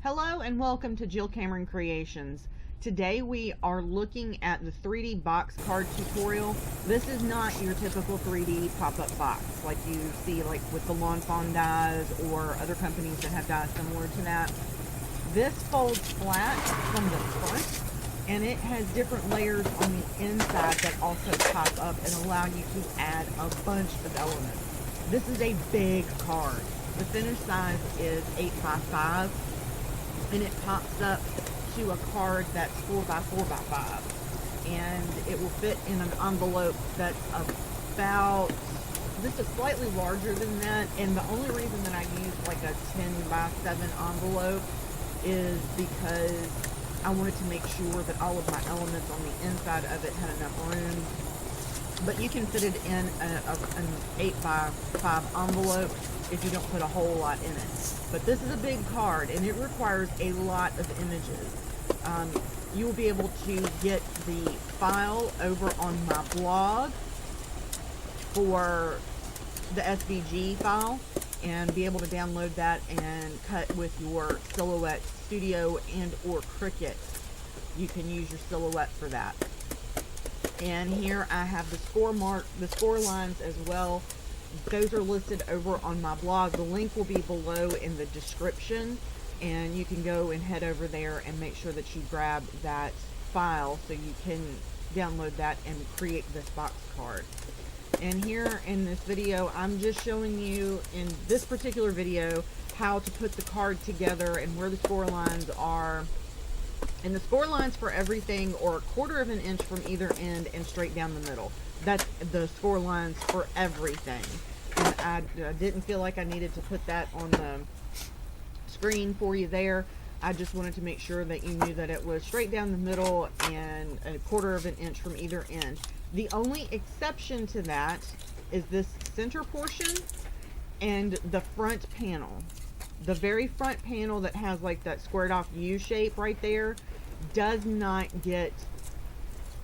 Hello and welcome to Jill Cameron Creations. Today we are looking at the 3D box card tutorial. This is not your typical 3D pop-up box like you see like with the Lawn Fawn dies or other companies that have dies similar to that. This folds flat from the front and it has different layers on the inside that also pop up and allow you to add a bunch of elements. This is a big card. The finished size is 8x5. And it pops up to a card that's 4x4x5, and it will fit in an envelope that's about, this is slightly larger than that, and the only reason that I use like a 10x7 envelope is because I wanted to make sure that all of my elements on the inside of it had enough room. But you can fit it in an 8x5 envelope if you don't put a whole lot in it. But this is a big card and it requires a lot of images. You will be able to get the file over on my blog for the SVG file and be able to download that and cut with your Silhouette Studio and or Cricut. You can use your Silhouette for that. And here I have the score lines as well. Those are listed over on my blog. The link will be below in the description, and you can go and head over there and make sure that you grab that file so you can download that and create this box card. And here in this video, I'm just showing you in this particular video how to put the card together and where the score lines are. And the score lines for everything are 1/4 of an inch from either end and straight down the middle. That's the score lines for everything. And I didn't feel like I needed to put that on the screen for you there. I just wanted to make sure that you knew that it was straight down the middle and 1/4 of an inch from either end. The only exception to that is this center portion and the front panel. The very front panel that has like that squared off U shape right there does not get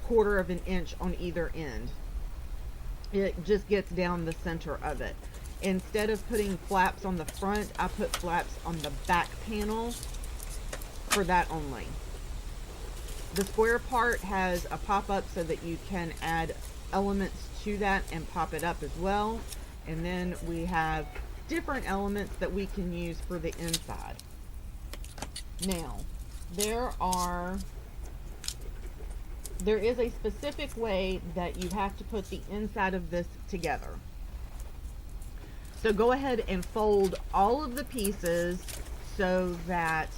1/4 of an inch on either end. It just gets down the center of it. Instead of putting flaps on the front, I put flaps on the back panel for that only. The square part has a pop-up so that you can add elements to that and pop it up as well. And then we have different elements that we can use for the inside. Now, there is a specific way that you have to put the inside of this together. So go ahead and fold all of the pieces so that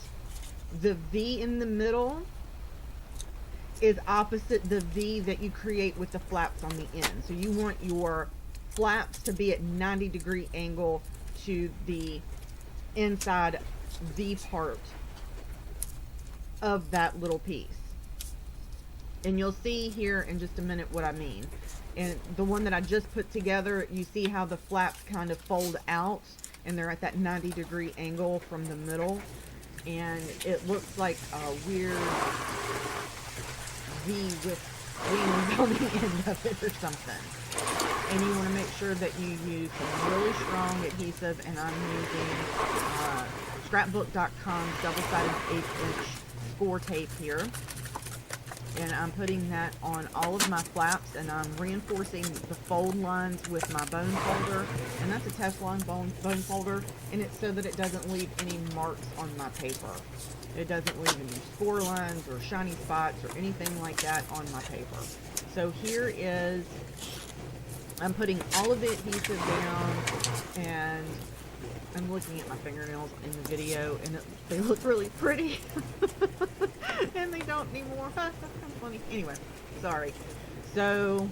the V in the middle is opposite the V that you create with the flaps on the end. So you want your flaps to be at 90-degree angle to the inside V part of that little piece. And you'll see here in just a minute what I mean. And the one that I just put together, you see how the flaps kind of fold out and they're at that 90-degree angle from the middle. And it looks like a weird V with wings on the end of it or something. And you want to make sure that you use some really strong adhesive, and I'm using scrapbook.com double-sided 1/8" score tape here. And I'm putting that on all of my flaps, and I'm reinforcing the fold lines with my bone folder, and that's a Teflon bone folder, and it's so that it doesn't leave any marks on my paper. It doesn't leave any score lines or shiny spots or anything like that on my paper. So here is, I'm putting all of the adhesive down, and I'm looking at my fingernails in the video, and they look really pretty. And they don't anymore. That's kind of funny. Anyway, sorry. So,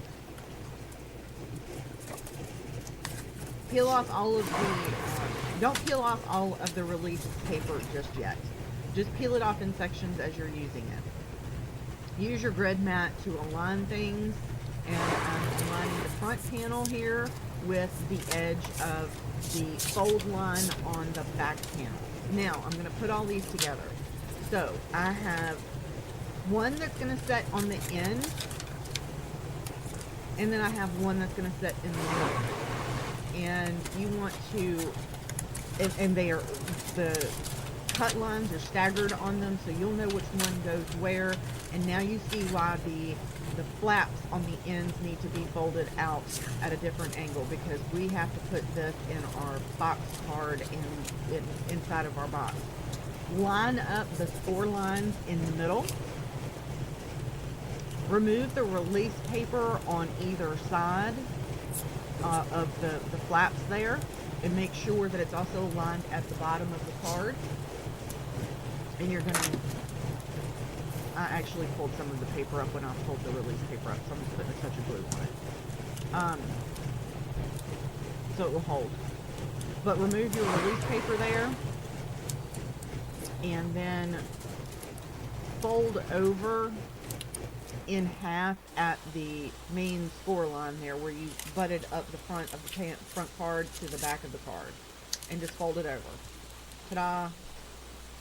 peel off all of the, don't peel off all of the release paper just yet. Just peel it off in sections as you're using it. Use your grid mat to align things, and I'm aligning the front panel here with the edge of the fold line on the back panel. Now, I'm going to put all these together. So, I have one that's going to set on the end, and then I have one that's going to set in the middle. And you want to, and they are, the cut lines are staggered on them, so you'll know which one goes where. And now you see why the flaps on the ends need to be folded out at a different angle, because we have to put this in our box card and inside of our box. Line up the score lines in the middle. Remove the release paper on either side of the flaps there, and make sure that it's also lined at the bottom of the card. And you're gonna, I actually pulled some of the paper up when I pulled the release paper up, so I'm just putting a touch of glue on it. So it will hold. But remove your release paper there, and then fold over in half at the main score line there, where you butted up the front of the front card to the back of the card, and just fold it over. Ta-da!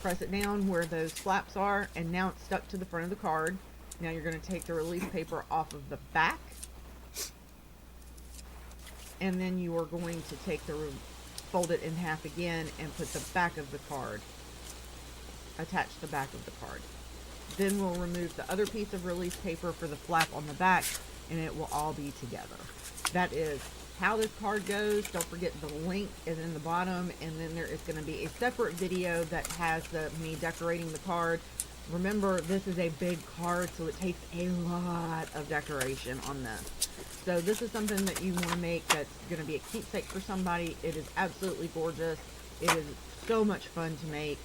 Press it down where those flaps are, and now it's stuck to the front of the card. Now you're going to take the release paper off of the back, and then you are going to take fold it in half again and put the back of the card, attach the back of the card. Then we'll remove the other piece of release paper for the flap on the back, and it will all be together. That is how this card goes. Don't forget the link is in the bottom, and then there is going to be a separate video that has me decorating the card. Remember, this is a big card, so it takes a lot of decoration on this. So this is something that you want to make that's going to be a keepsake for somebody. It is absolutely gorgeous. It is so much fun to make.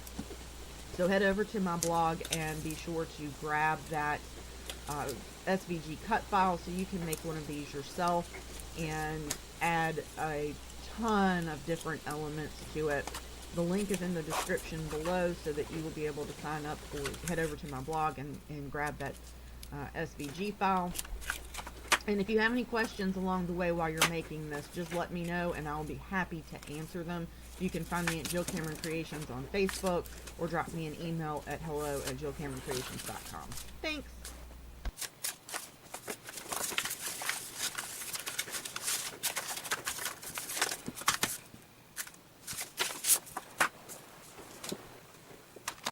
So head over to my blog and be sure to grab that SVG cut file so you can make one of these yourself and add a ton of different elements to it. The link is in the description below so that you will be able to sign up or head over to my blog and grab that SVG file. And if you have any questions along the way while you're making this, just let me know and I'll be happy to answer them. You can find me at Jill Cameron Creations on Facebook, or drop me an email at hello@jillcameroncreations.com. Thanks!